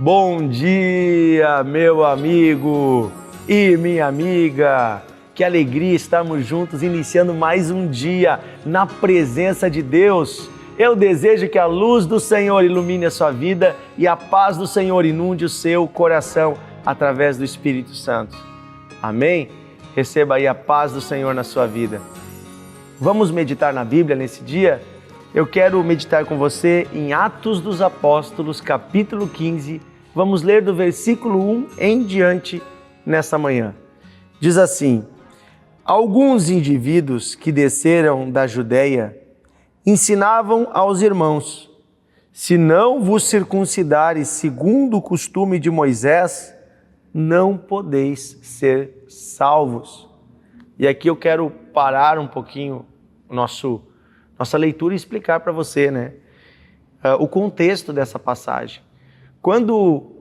Bom dia, meu amigo e minha amiga. Que alegria estarmos juntos, iniciando mais um dia na presença de Deus. Eu desejo que a luz do Senhor ilumine a sua vida e a paz do Senhor inunde o seu coração através do Espírito Santo. Amém? Receba aí a paz do Senhor na sua vida. Vamos meditar na Bíblia nesse dia? Eu quero meditar com você em Atos dos Apóstolos, capítulo 15. Vamos ler do versículo 1 em diante nessa manhã. Diz assim: alguns indivíduos que desceram da Judéia ensinavam aos irmãos: se não vos circuncidares segundo o costume de Moisés, não podeis ser salvos. E aqui eu quero parar um pouquinho nossa leitura e explicar para você, o contexto dessa passagem. Quando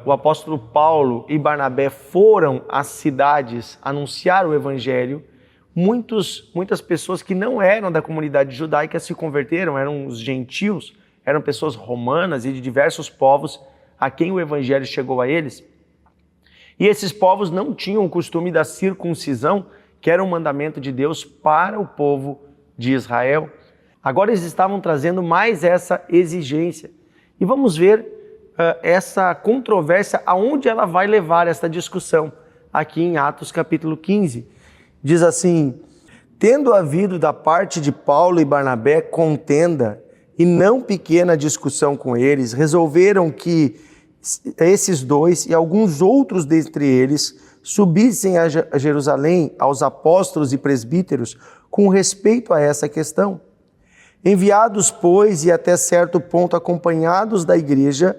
o apóstolo Paulo e Barnabé foram às cidades anunciar o evangelho, muitas pessoas que não eram da comunidade judaica se converteram, eram os gentios, eram pessoas romanas e de diversos povos a quem o evangelho chegou a eles. E esses povos não tinham o costume da circuncisão, que era um mandamento de Deus para o povo de Israel. Agora eles estavam trazendo mais essa exigência. E vamos ver essa controvérsia, aonde ela vai levar essa discussão, aqui em Atos capítulo 15. Diz assim: tendo havido da parte de Paulo e Barnabé contenda e não pequena discussão com eles, resolveram que esses dois e alguns outros dentre eles subissem a Jerusalém aos apóstolos e presbíteros com respeito a essa questão. Enviados, pois, e até certo ponto acompanhados da igreja,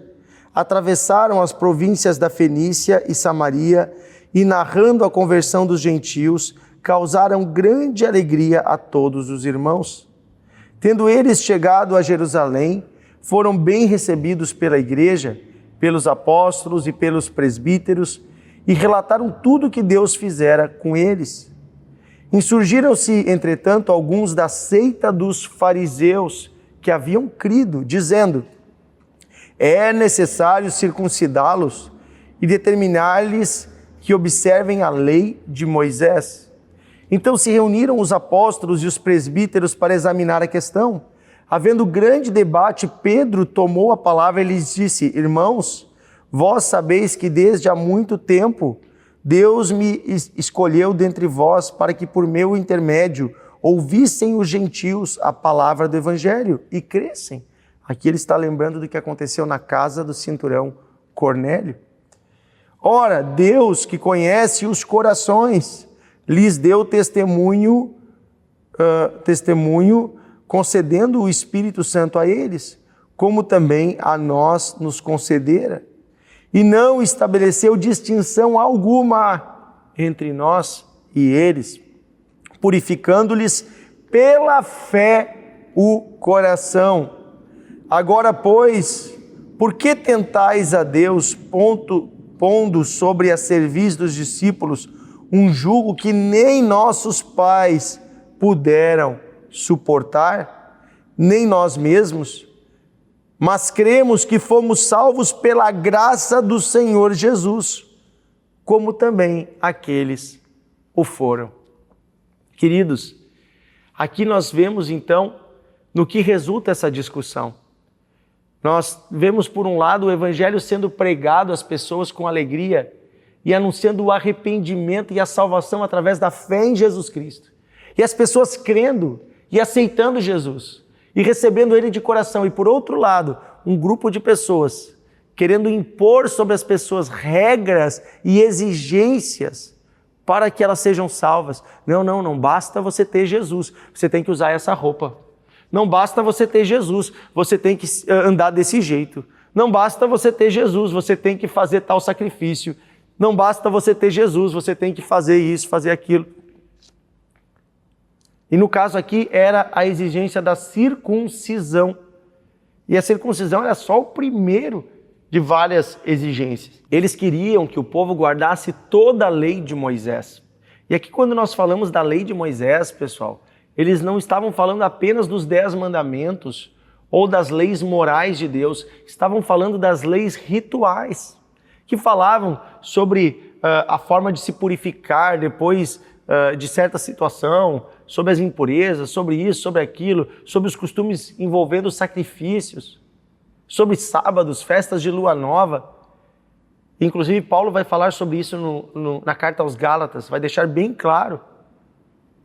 atravessaram as províncias da Fenícia e Samaria e, narrando a conversão dos gentios, causaram grande alegria a todos os irmãos. Tendo eles chegado a Jerusalém, foram bem recebidos pela igreja, pelos apóstolos e pelos presbíteros, e relataram tudo que Deus fizera com eles. Insurgiram-se, entretanto, alguns da seita dos fariseus que haviam crido, dizendo: é necessário circuncidá-los e determinar-lhes que observem a lei de Moisés. Então se reuniram os apóstolos e os presbíteros para examinar a questão. Havendo grande debate, Pedro tomou a palavra e lhes disse: irmãos, vós sabeis que desde há muito tempo Deus me escolheu dentre vós para que por meu intermédio ouvissem os gentios a palavra do evangelho e crescem. Aqui ele está lembrando do que aconteceu na casa do centurião Cornélio. Ora, Deus, que conhece os corações, lhes deu testemunho, concedendo o Espírito Santo a eles, como também a nós nos concedera. E não estabeleceu distinção alguma entre nós e eles, purificando-lhes pela fé o coração. Agora, pois, por que tentais a Deus, pondo sobre a cerviz dos discípulos um jugo que nem nossos pais puderam suportar, nem nós mesmos? Mas cremos que fomos salvos pela graça do Senhor Jesus, como também aqueles o foram. Queridos, aqui nós vemos então no que resulta essa discussão. Nós vemos, por um lado, o evangelho sendo pregado às pessoas com alegria e anunciando o arrependimento e a salvação através da fé em Jesus Cristo. E as pessoas crendo e aceitando Jesus e recebendo Ele de coração. E por outro lado, um grupo de pessoas querendo impor sobre as pessoas regras e exigências para que elas sejam salvas. Não basta você ter Jesus, você tem que usar essa roupa. Não basta você ter Jesus, você tem que andar desse jeito. Não basta você ter Jesus, você tem que fazer tal sacrifício. Não basta você ter Jesus, você tem que fazer isso, fazer aquilo. E no caso aqui era a exigência da circuncisão. E a circuncisão era só o primeiro de várias exigências. Eles queriam que o povo guardasse toda a lei de Moisés. E aqui quando nós falamos da lei de Moisés, pessoal, eles não estavam falando apenas dos 10 mandamentos ou das leis morais de Deus, estavam falando das leis rituais, que falavam sobre a forma de se purificar depois de certa situação, sobre as impurezas, sobre isso, sobre aquilo, sobre os costumes envolvendo sacrifícios, sobre sábados, festas de lua nova. Inclusive, Paulo vai falar sobre isso na carta aos Gálatas, vai deixar bem claro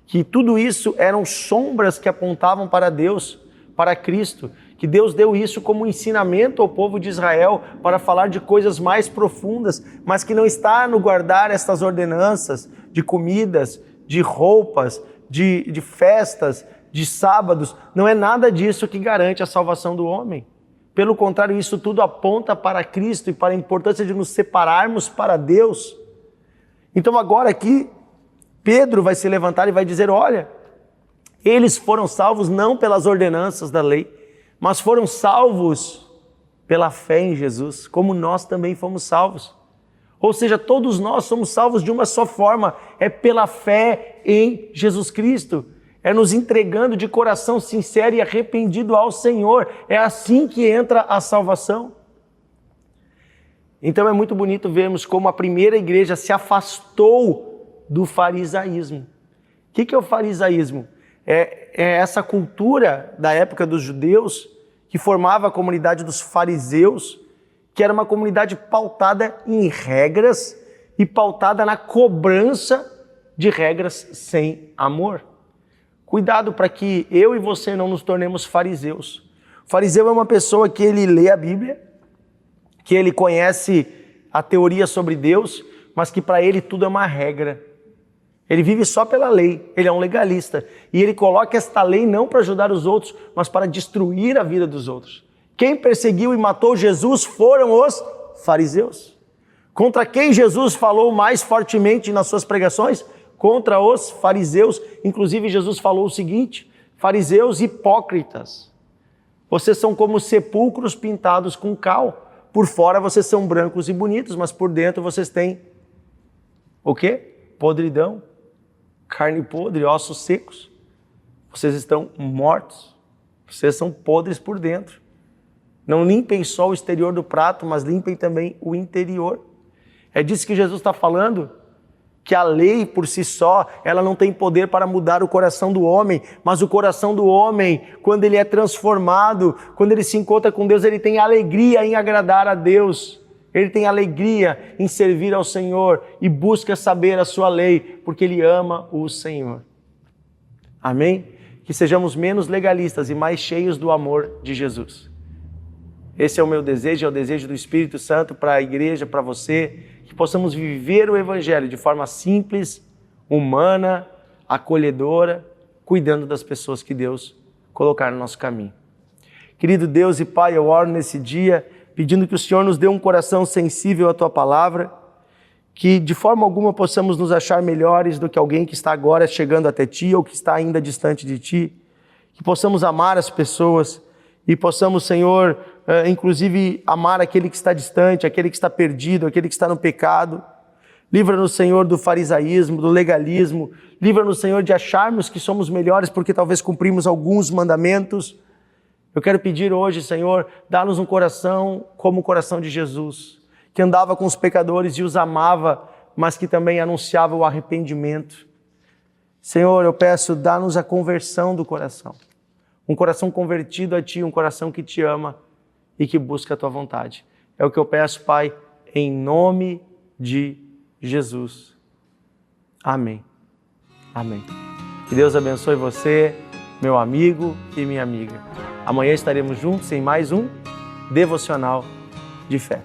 que tudo isso eram sombras que apontavam para Deus, para Cristo, que Deus deu isso como ensinamento ao povo de Israel para falar de coisas mais profundas, mas que não está no guardar estas ordenanças de comidas, de roupas, de festas, de sábados. Não é nada disso que garante a salvação do homem. Pelo contrário, isso tudo aponta para Cristo e para a importância de nos separarmos para Deus. Então agora aqui, Pedro vai se levantar e vai dizer, olha, eles foram salvos não pelas ordenanças da lei, mas foram salvos pela fé em Jesus, como nós também fomos salvos. Ou seja, todos nós somos salvos de uma só forma, é pela fé em Jesus Cristo. É nos entregando de coração sincero e arrependido ao Senhor. É assim que entra a salvação. Então é muito bonito vermos como a primeira igreja se afastou do farisaísmo. O que é o farisaísmo? É essa cultura da época dos judeus que formava a comunidade dos fariseus, que era uma comunidade pautada em regras e pautada na cobrança de regras sem amor. Cuidado para que eu e você não nos tornemos fariseus. O fariseu é uma pessoa que ele lê a Bíblia, que ele conhece a teoria sobre Deus, mas que para ele tudo é uma regra. Ele vive só pela lei, ele é um legalista. E ele coloca esta lei não para ajudar os outros, mas para destruir a vida dos outros. Quem perseguiu e matou Jesus foram os fariseus. Contra quem Jesus falou mais fortemente nas suas pregações? Contra os fariseus. Inclusive Jesus falou o seguinte, fariseus hipócritas, vocês são como sepulcros pintados com cal. Por fora vocês são brancos e bonitos, mas por dentro vocês têm o quê? Podridão, carne podre, ossos secos. Vocês estão mortos, vocês são podres por dentro. Não limpem só o exterior do prato, mas limpem também o interior. É disso que Jesus está falando, que a lei por si só, ela não tem poder para mudar o coração do homem, mas o coração do homem, quando ele é transformado, quando ele se encontra com Deus, ele tem alegria em agradar a Deus, ele tem alegria em servir ao Senhor e busca saber a sua lei, porque ele ama o Senhor. Amém? Que sejamos menos legalistas e mais cheios do amor de Jesus. Esse é o meu desejo, é o desejo do Espírito Santo para a igreja, para você, que possamos viver o Evangelho de forma simples, humana, acolhedora, cuidando das pessoas que Deus colocar no nosso caminho. Querido Deus e Pai, eu oro nesse dia, pedindo que o Senhor nos dê um coração sensível à Tua Palavra, que de forma alguma possamos nos achar melhores do que alguém que está agora chegando até Ti ou que está ainda distante de Ti, que possamos amar as pessoas e possamos, Senhor, inclusive amar aquele que está distante, aquele que está perdido, aquele que está no pecado. Livra-nos, Senhor, do farisaísmo, do legalismo. Livra-nos, Senhor, de acharmos que somos melhores porque talvez cumprimos alguns mandamentos. Eu quero pedir hoje, Senhor, dá-nos um coração como o coração de Jesus, que andava com os pecadores e os amava, mas que também anunciava o arrependimento. Senhor, eu peço, dá-nos a conversão do coração. Um coração convertido a Ti, um coração que Te ama e que busca a Tua vontade. É o que eu peço, Pai, em nome de Jesus. Amém. Amém. Que Deus abençoe você, meu amigo e minha amiga. Amanhã estaremos juntos em mais um Devocional de Fé.